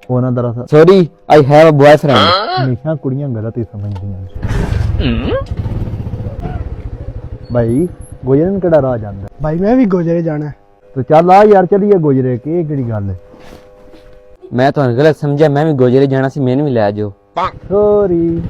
ਉਹਨਾਂ ਦਰਅਸਲ Sorry, I have a boyfriend. ਹਮੇਸ਼ਾ ਕੁੜੀਆਂ ਗਲਤ ਹੀ ਸਮਝਦੀਆਂ ਭਾਈ ਗੁਜਰੇ ਨੂੰ ਕਿਹੜਾ ਰਾਹ ਜਾਂਦਾ ਭਾਈ ਮੈਂ ਵੀ ਗੋਜਰੇ ਜਾਣਾ ਤੇ ਚੱਲ ਆ ਯਾਰ ਚਲੀਏ ਗੁਜਰੇ ਕਿ ਇਹ ਕਿਹੜੀ ਗੱਲ ਹੈ ਮੈਂ ਤੁਹਾਨੂੰ ਗਲਤ ਸਮਝਿਆ ਮੈਂ ਵੀ ਗੋਜਰੇ ਜਾਣਾ ਸੀ ਮੈਨੂੰ ਵੀ ਲੈ ਜਾਓ ਸੌਰੀ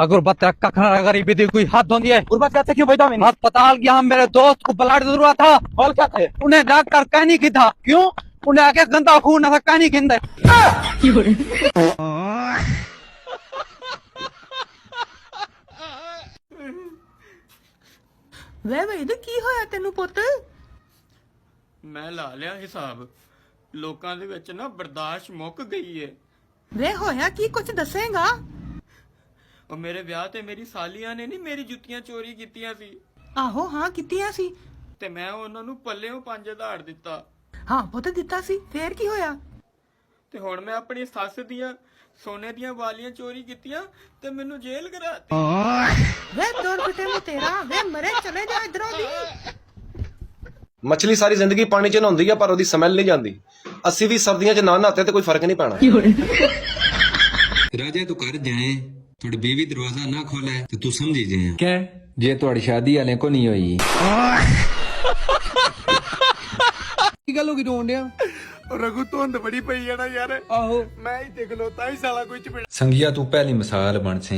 गुरबत तेरा गरीबी थी कोई हाथ धोंदी है गुरबत कहते क्यों भेजा मैंने अस्पताल गया मेरे दोस्त को ब्लड जरूरत था और क्या थे उन्हें डॉक्टर कह नहीं की था क्यों उन्हें आके गंदा खून ऐसा कह नहीं खिंदा ਵੇ ਵੇ ਇਹਦਾ ਕੀ ਹੋਇਆ ਤੈਨੂੰ ਪੁੱਤ ਮੈਂ ਲਾ ਲਿਆ ਹਿਸਾਬ ਲੋਕਾਂ ਦੇ ਵਿੱਚ ਨਾ ਬਰਦਾਸ਼ਤ ਮੁੱਕ ਗਈ ਏ ਵੇ ਹੋਇਆ ਕੀ ਕੁਝ ਦੱਸੇਗਾ ਉਹ ਮੇਰੇ ਵਿਆਹ ਤੇ ਮੇਰੀ ਸਾਲੀਆਂ ਨੇ ਨਹੀਂ ਮੇਰੀ ਜੁੱਤੀਆਂ ਚੋਰੀ ਕੀਤੀਆਂ ਸੀ ਆਹੋ ਹਾਂ ਕੀਤੀਆਂ ਸੀ ਤੇ ਮੈਂ ਉਹਨਾਂ ਨੂੰ ਪੱਲਿਓਂ 5000 ਦਿੱਤਾ ਹਾਂ ਪੁੱਤ ਦਿੱਤਾ ਸੀ ਫੇਰ ਕੀ ਹੋਇਆ ਤੇ ਹੁਣ ਮੈਂ ਆਪਣੀ ਸੱਸ ਦੀਆਂ ਸੋਨੇ ਦੀਆਂ ਵਾਲੀਆਂ ਚੋਰੀ ਕੀਤੀਆਂ ਤੇ ਮੈਨੂੰ ਜੇਲ੍ਹ ਕਰਾਤੀ ਵੇ ਦੌੜ ਪਿੱਟੇ ਨੂੰ ਤੇਰਾ ਵੇ ਮਰੇ ਚਲੇ ਜਾ ਇਧਰੋਂ ਦੀ ਮੱਛਲੀ ਸਾਰੀ ਜ਼ਿੰਦਗੀ ਪਾਣੀ 'ਚ ਨਹਾਉਂਦੀ ਆ ਪਰ ਉਹਦੀ ਸਮੈਲ ਨਹੀਂ ਜਾਂਦੀ ਅਸੀਂ ਵੀ ਸਰਦੀਆਂ 'ਚ ਨਾ ਨਹਾਤੇ ਤੇ ਕੋਈ ਫਰਕ ਨਹੀਂ ਪੈਣਾ राजा तू कर जाए थोड़ी बीवी दरवाजा ना खोले तो तू समझी जाए क्या जे थोड़ी शादी वाले को नहीं हुई ਕੀ ਗੱਲ ਹੋ ਗਈ ਰੋਣ ਡਿਆ ਰਘੂ ਧੁੰਦ ਬੜੀ ਪਈ ਆ ਨਾ ਯਾਰ ਆਹੋ ਮੈਂ ਹੀ ਤੇ ਖਲੋਤਾ ਹੀ ਸਾਲਾ ਕੋਈ ਚਪੇੜ संगिया तू पहली मिसाल बन से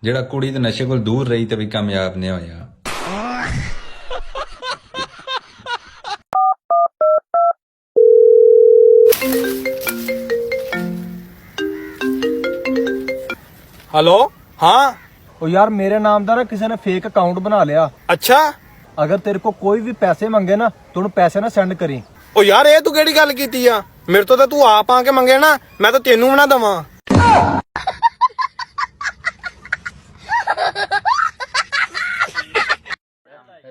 जेड़ा कुड़ी ते नशे को दूर रही ते भी कामयाब नहीं होया हेलो हाँ ਉਹ ਯਾਰ ਮੇਰੇ ਨਾਮ ਦਾ ਨਾ ਕਿਸੇ ਨੇ ਫੇਕ ਅਕਾਊਂਟ ਬਣਾ ਲਿਆ अच्छा ਅਗਰ ਤੇਰੇ ਕੋ ਕੋਈ ਵੀ ਪੈਸੇ ਮੰਗੇ ਨਾ ਤੂੰ ਉਹਨੂੰ ਪੈਸੇ ਨਾ ਸੈਂਡ ਕਰੀ ओ यार ये तू केड़ी गल कीती आ मेरे तो तू आप आके मंगे ना मैं तो तेनू भी ना दवा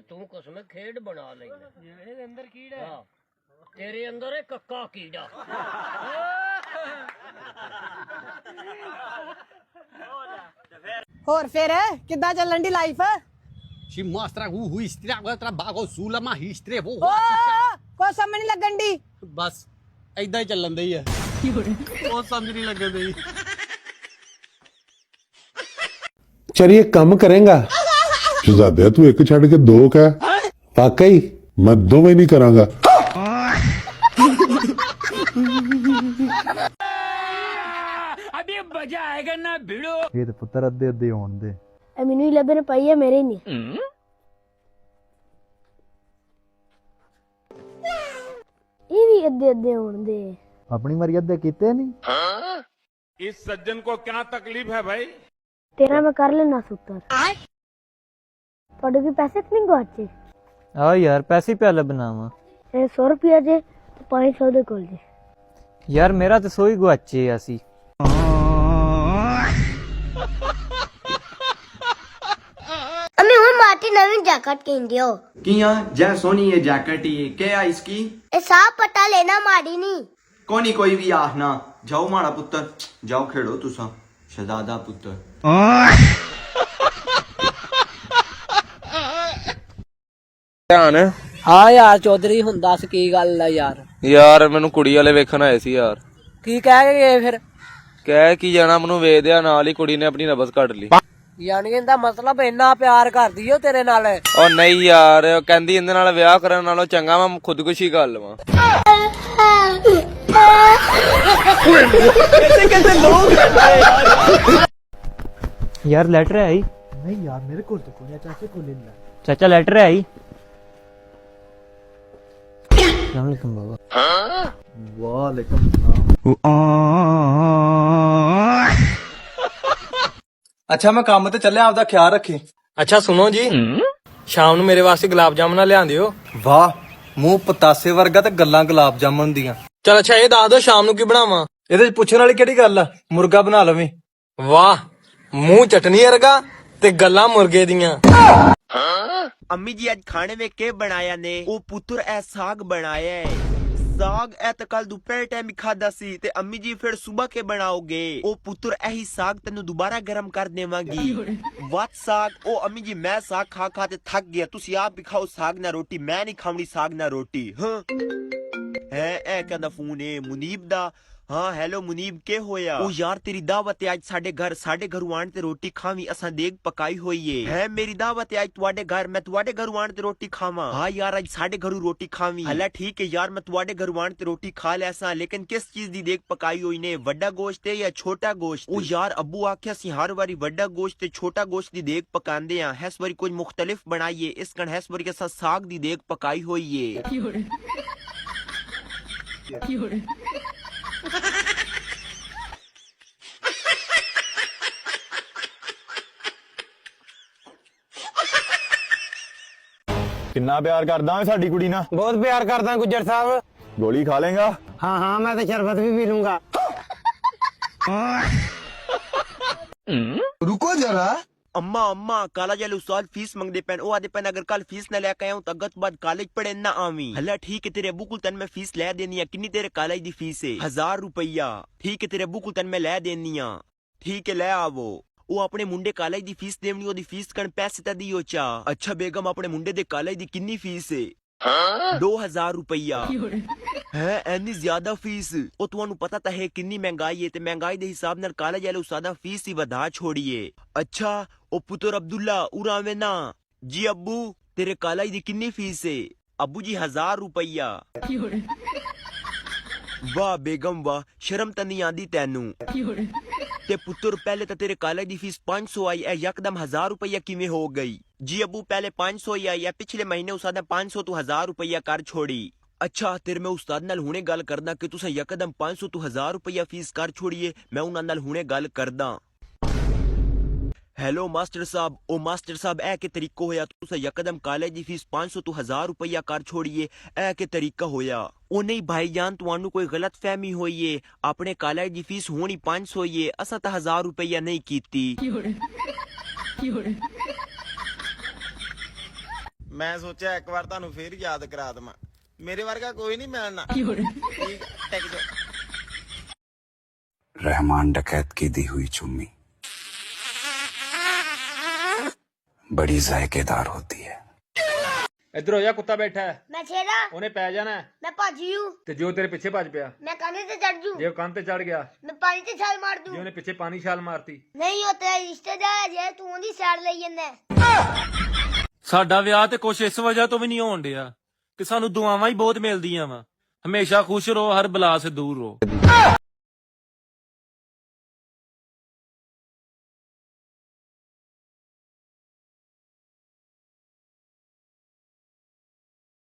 ਤੂੰ ਕੁਸਮ ਖੇਡ ਬਣਾ ਲਈ ਇਹਦੇ ਅੰਦਰ ਕੀੜਾ ਹਾਂ ਤੇਰੇ ਅੰਦਰ ਹੈ ਕੱਕਾ ਕੀੜਾ ਹੋਰ ਫੇਰ ਕਿੱਦਾਂ ਚੱਲਣ ਦੀ ਲਾਈਫ ਸ਼ੀ ਮਾਸਟਰਾ ਹੂ ਇਸਤਰਾ ਤਰਾ ਬਾਗੋ ਸੂਲਮਾ ਹਿਸਟਰੀ ਉਹ ਕੋਈ ਸਮਝ ਨਹੀਂ ਲੱਗਣ ਦੀ ਬਸ ਐਦਾਂ ਹੀ ਚੱਲਣ ਦਈ ਆ ਉਹ ਸਮਝ ਨਹੀਂ ਲੱਗਣ ਦਈ ਚਲਿਏ ਕੰਮ ਕਰੇਗਾ ਸ਼ਹਜ਼ਾਦਿਆ ਤੂੰ ਇੱਕ ਛੱਡ ਕੇ ਦੋ ਕਹਿ ਵਾਕਈ ਮੈਂ ਦੋਵੇਂ ਨਹੀਂ ਕਰਾਂਗਾ ਅਬੇ ਮਜ਼ਾ ਆਏਗਾ ਨਾ ਭਿੜੋ ਇਹ ਤੇ ਪੁੱਤਰ ਅੱਧੇ ਅੱਧੇ ਹੋਣ ਦੇ ਮੈਨੂੰ ਹੀ ਲੱਭਣ ਪਈ ਹੈ ਮੇਰੇ ਨਹੀਂ ਇਹ ਵੀ ਅੱਧੇ ਅੱਧੇ ਹੋਣ ਦੇ ਆਪਣੀ ਮਰਜ਼ੀ ਅੱਧੇ ਕੀਤੇ ਨਹੀਂ ਇਸ ਸੱਜਣ ਕੋ ਕੀ ਤਕਲੀਫ ਹੈ ਭਾਈ ਤੇਰਾ ਮੈਂ ਕਰ ਲੈਣਾ ਸੁੱਤਰ ਤੁਹਾਡੇ ਵੀ ਪੈਸੇ ਨਹੀਂ ਗਵਾਚੇ ਆ ਯਾਰ ਪੈਸੇ ਪਿਆ ਲੱਭਣਾ ਇਹ 100 ਰੁਪਿਆ ਜੇ ਤੇ 500 ਦੇ ਕੋਲ ਜੇ ਯਾਰ ਮੇਰਾ ਤੇ ਸੋਈ ਗਵਾਚੇ ਅਸੀਂ अम्मी ਹੁਣ ਮਾਟੀ ਨਵੀਂ ਜੈਕਟ ਕਿੰਦੀ ਹੋ किया जय सोनी ये जैकेट ही क्या है इसकी ਇਹ ਸਾਹ ਪਤਾ ਲੈਣਾ ਮਾੜੀ ਨਹੀਂ कोनी कोई भी आखना जाओ माड़ा पुत्र जाओ खेड़ो तुसा शहजादा पुत्र ਧਿਆਨ ਹਾਂ ਯਾਰ ਚੌਧਰੀ ਹੁਣ ਦੱਸ ਕੀ ਗੱਲ ਆ ਯਾਰ ਯਾਰ ਮੈਨੂੰ ਕੁੜੀ ਵਾਲੇ ਵੇਖਣ ਆਏ ਸੀ ਯਾਰ ਕੀ ਕਹਿ ਕੇ ਗਏ ਫਿਰ ਕਹਿ ਕੀ ਜਾਣਾ ਮੈਨੂੰ ਵੇਦਿਆ ਨਾਲ ਹੀ ਕੁੜੀ ਨੇ ਆਪਣੀ ਨਬਜ਼ ਕੱਢ ਲਈ ਯਾਨੀ ਇਹਦਾ ਮਤਲਬ ਇੰਨਾ ਪਿਆਰ ਕਰਦੀ ਓ ਤੇਰੇ ਨਾਲ ਉਹ ਨਹੀਂ ਯਾਰ ਕਹਿੰਦੀ ਇਹਦੇ ਨਾਲ ਵਿਆਹ ਕਰਨ ਨਾਲੋਂ ਚੰਗਾ ਮੈਂ ਖੁਦਕੁਸ਼ੀ ਕਰ ਲਵਾਂ ਯਾਰ ਲੈਟਰ ਹੈ ਆਈ ਨਹੀਂ ਯਾਰ ਮੇਰੇ ਕੋਲ ਤਾਂ ਕੋਈ ਚਾਚੇ ਕੋਲ ਲੈ ਚਾਚਾ ਲੈਟਰ ਹੈ ਆਈ अस्सलामुअलैकुम बाबा ਵਾਲੇਕਮ ਸਲਾਮ ਅੱਛਾ ਮੈਂ ਕੰਮ ਤੇ ਚੱਲਿਆ ਆਪਦਾ ਖਿਆਲ ਰੱਖੀ ਅੱਛਾ ਸੁਣੋ ਜੀ ਸ਼ਾਮ ਨੂੰ ਮੇਰੇ ਵਾਸਤੇ ਗੁਲਾਬ ਜਾਮਨਾ ਲਿਆਂਦਿਓ ਵਾਹ ਮੂੰਹ ਪਤਾਸੇ ਵਰਗਾ ਤੇ ਗੱਲਾਂ ਗੁਲਾਬ ਜਾਮਨ ਦੀਆਂ ਚਲ ਅੱਛਾ ਇਹ ਦੱਸ ਦੋ ਸ਼ਾਮ ਨੂੰ ਕੀ ਬਣਾਵਾਂ ਇਹਦੇ ਚ ਪੁੱਛਣ ਵਾਲੀ ਕਿਹੜੀ ਗੱਲ ਆ ਮੁਰਗਾ ਬਣਾ ਲਵੇਂ ਵਾਹ ਮੂੰਹ ਚਟਨੀ ਵਰਗਾ ਤੇ ਗੱਲਾਂ ਮੁਰਗੇ ਦੀਆਂ अम्मी जी आज खाने में क्या बनाया ने ओ पुत्र ए साग बनाया है ਸਾਗ ਇਹ ਤਾਂ ਕੱਲ ਦੁਪਹਿਰ ਟਾਈਮ ਹੀ ਖਾਦਾ ਸੀ ਤੇ ਅੰਮੀ ਜੀ ਫਿਰ ਸਵੇਰ ਕੇ ਬਣਾਓਗੇ ਉਹ ਪੁੱਤਰ ਇਹੀ ਸਾਗ ਤੈਨੂੰ ਦੁਬਾਰਾ ਗਰਮ ਕਰ ਦੇਵਾਂਗੀ ਵਾਟ ਸਾਗ ਉਹ ਅੰਮੀ ਜੀ ਮੈਂ ਸਾਗ ਖਾ ਖਾ ਤੇ ਥੱਕ ਗਿਆ ਤੁਸੀਂ ਆਪ ਵੀ ਖਾਓ ਸਾਗ ਨਾਲ ਰੋਟੀ ਮੈਂ ਨਹੀਂ ਖਾਣੀ ਸਾਗ ਨਾਲ ਰੋਟੀ ਹਾਂ ਹੈ ਇਹ ਕਹਿੰਦਾ ਫੋਨ ਏ ਮੁਨੀਬ ਦਾ ਹਾਂ ਹੈਲੋ ਮੁਨੀਬ ਕੀ ਹੋਇਆ ਉਹ ਯਾਰ ਤੇਰੀ ਦਾਵਤ ਹੈ ਅੱਜ ਸਾਡੇ ਘਰੋਂ ਆਣ ਤੇ ਰੋਟੀ ਖਾਵੀਂ ਅਸਾਂ ਦੇਗ ਪਕਾਈ ਹੋਈ ਏ ਹੈ ਮੇਰੀ ਦਾਵਤ ਹੈ ਅੱਜ ਤੁਹਾਡੇ ਘਰ ਮੈਂ ਤੁਹਾਡੇ ਘਰੋਂ ਆਣ ਤੇ ਰੋਟੀ ਖਾਵਾਂ ਹਾਂ ਯਾਰ ਅੱਜ ਸਾਡੇ ਘਰੋਂ ਰੋਟੀ ਖਾਵੀਂ ਹਲਾ ਠੀਕ ਹੈ ਯਾਰ ਮੈਂ ਤੁਹਾਡੇ ਘਰੋਂ ਆਣ ਤੇ ਰੋਟੀ ਖਾ ਲੈਸਾਂ ਲੇਕਿਨ ਕਿਸ ਚੀਜ਼ ਦੀ ਦੇਗ ਪਕਾਈ ਹੋਈ ਨੇ ਵੱਡਾ ਗੋਸ਼ਤ ਹੈ ਜਾਂ ਛੋਟਾ ਗੋਸ਼ਤ ਉਹ ਯਾਰ ਅੱਬੂ ਆਖਿਆ ਸੀ ਹਰ ਵਾਰੀ ਵੱਡਾ ਗੋਸ਼ਤ ਤੇ ਛੋਟਾ ਗੋਸ਼ਤ ਦੀ ਦੇਗ ਪਕਾਉਂਦੇ ਆ ਇਸ ਵਾਰੀ ਕੁਝ ਮੁਖਤਲਿਫ ਬਣਾਈਏ ਇਸ ਕਣ ਇਸ ਵਾਰੀ ਅਸਾਂ ਸਾਗ ਦੀ ਦੇਗ ਪਕਾਈ ਹੋਈ ਏ ਕਿੰਨਾ ਪਿਆਰ ਕਰਦਾ ਓਏ ਸਾਡੀ ਕੁੜੀ ਨਾਲ। ਬਹੁਤ ਪਿਆਰ ਕਰਦਾ ਗੁੱਜਰ ਸਾਹਿਬ। ਗੋਲੀ ਖਾ ਲੇਗਾ? ਹਾਂ ਹਾਂ ਮੈਂ ਤਾਂ ਸ਼ਰਬਤ ਵੀ ਪੀ ਲੂੰਗਾ। रुको जरा अम्मा अम्मा काला जल उस्ताद फीस मंगदे पैन ओ आदे पैन अगर कल फीस न लेके आऊं तो अगत बाद कॉलेज पढ़े ना आवी हला ठीक है तेरे बुकुल तन में फीस ले देनी है किन्नी तेरे कॉलेज दी फीस है 1000 रुपया ठीक है तेरे बुकुल तन में ले देनी है ठीक है ले आवो ਉਹ ਆਪਣੇ ਮੁੰਡੇ ਕਾਲਜ ਦੀ ਫੀਸ ਦੇਵਣੀ ਉਹਦੀ ਫੀਸ ਕਣ ਪੈਸੇ ਤਾਂ ਦਿਓ ਚਾ ਅੱਛਾ ਬੇਗਮ ਆਪਣੇ ਮੁੰਡੇ ਦੇ ਕਾਲਜ ਦੀ ਕਿੰਨੀ ਫੀਸ ਹੈ 2000 ਰੁਪਇਆ ਹੈ ਐਨੀ ਜ਼ਿਆਦਾ ਫੀਸ ਉਹ ਤੁਹਾਨੂੰ ਪਤਾ ਤਾਂ ਹੈ ਕਿੰਨੀ ਮਹਿੰਗਾਈ ਹੈ ਤੇ ਮਹਿੰਗਾਈ ਦੇ ਹਿਸਾਬ ਨਾਲ ਕਾਲਜ ਵਾਲੇ ਉਸਤਾਦਾ ਫੀਸ ਹੀ ਵਧਾ ਛੋੜੀਏ ਅੱਛਾ ਉਹ ਪੁੱਤਰ ਅਬਦੁੱਲਾ ਉਰਾਵੇਂ ਨਾ ਜੀ ਅੱਬੂ ਤੇਰੇ ਕਾਲਜ ਦੀ ਕਿੰਨੀ ਫੀਸ ਹੈ ਅੱਬੂ ਜੀ 1000 ਰੁਪਇਆ ਵਾਹ ਬੇਗਮ ਵਾਹ ਸ਼ਰਮ ਤਾਂ ਨਹੀਂ ਆਂਦੀ ਤੈਨੂੰ ਤੇ ਪੁੱਤਰ ਪਹਿਲੇ ਤਾਂ ਤੇਰੇ ਕਾਲਜ ਦੀ ਫੀਸ 500 ਆਈ ਐ ਯਕਦਮ 1000 ਰੁਪਇਆ ਕਿਵੇਂ ਹੋ ਗਈ ਜੀ ਅੱਬੂ ਪਹਿਲੇ 500 ਹੀ ਆਈ ਐ ਪਿਛਲੇ ਮਹੀਨੇ ਉਸਤਾਦ 500 ਤੋਂ 1000 ਰੁਪਇਆ ਕਰ ਛੋੜੀ ਅੱਛਾ ਤੇਰੇ ਮੈਂ ਉਸਤਾਦ ਨਾਲ ਹੁਣੇ ਗੱਲ ਕਰਦਾ ਕਿ ਤੁਸੀਂ ਯਕਦਮ 500 ਤੋਂ 1000 ਰੁਪਇਆ ਫੀਸ ਕਰ ਛੋੜੀਏ ਮੈਂ ਉਹਨਾਂ ਨਾਲ ਹੁਣੇ ਗੱਲ ਕਰਦਾ ਹੈਲੋ ਮਾਸਟਰ ਸਾਹਿਬ ਉਹ ਮਾਸਟਰ ਸਾਹਿਬ ਇਹ ਕਿ ਤਰੀਕਾ ਹੋਇਆ ਤੁਸੀਂ ਯਕਦਮ ਕਾਲਜ ਦੀ ਫੀਸ 500 ਤੋਂ 1000 ਰੁਪਇਆ ਕਰ ਛੋੜੀਏ ਇਹ ਕਿ ਤਰੀਕਾ ਹੋਇਆ ਉਹ ਨਹੀਂ ਭਾਈਜਾਨ ਤੁਹਾਨੂੰ ਕੋਈ ਗਲਤ ਫਹਿਮੀ ਹੋਈ ਏ ਆਪਣੇ ਕਾਲਜ ਦੀ ਫੀਸ ਹੋਣੀ 500 ਏ ਅਸਾਂ ਤਾਂ 1000 ਰੁਪਇਆ ਨਹੀਂ ਕੀਤੀ ਮੈਂ ਸੋਚਿਆ ਇੱਕ ਵਾਰ ਤੁਹਾਨੂੰ ਫੇਰ ਯਾਦ ਕਰਾ ਦਵਾਂ ਮੇਰੇ ਵਰਗਾ ਕੋਈ ਨਹੀਂ ਮਿਲਣਾ ਟਿਕ ਜਾ रहमान डकैत की दी हुई चुम्मी बड़ी जायकेदार होती है। ਇੱਧਰ ਹੋ ਜਾ ਕੁੱਤਾ ਬੈਠਾ ਹੈ ਮੈਂ ਛੇੜਾ ਉਹਨੇ ਪੈ ਜਾਣਾ ਹੈ। ਮੈਂ ਭੱਜ ਜੂ ਤੇ ਜੋ ਤੇਰੇ ਪਿੱਛੇ ਭੱਜ ਪਿਆ ਮੈਂ ਕੰਨੇ ਤੇ ਚੜ ਜੂ ਜੇ ਉਹ ਕੰਨ ਤੇ ਚੜ ਗਿਆ ਮੈਂ ਪਾਣੀ ਤੇ ਛਾਲ ਮਾਰ ਜੇ ਦੂ ਉਹਨੇ ਪਿੱਛੇ ਪਾਣੀ ਛਾਲ ਮਾਰਤੀ ਨਹੀਂ ਉਹ ਤੇਰਾ ਰਿਸ਼ਤੇਦਾਰ ਜੇ ਤੂੰ ਉਹਦੀ ਸਾਈਡ ਲਈ ਜੰਨਾ ਸਾਡਾ ਵਿਆਹ ਤੇ ਕੁਛ ਇਸ ਵਜ੍ਹਾ ਤੋਂ ਵੀ ਨਹੀਂ ਹੋਣ ਡਿਆ ਕਿ ਸਾਨੂੰ ਦੁਆਵਾਂ ਹੀ ਬਹੁਤ ਮਿਲਦੀਆਂ ਵਾ ਹਮੇਸ਼ਾ ਖੁਸ਼ ਰਹੋ ਹਰ ਬਲਾ ਸੇ ਦੂਰ ਰਹੋ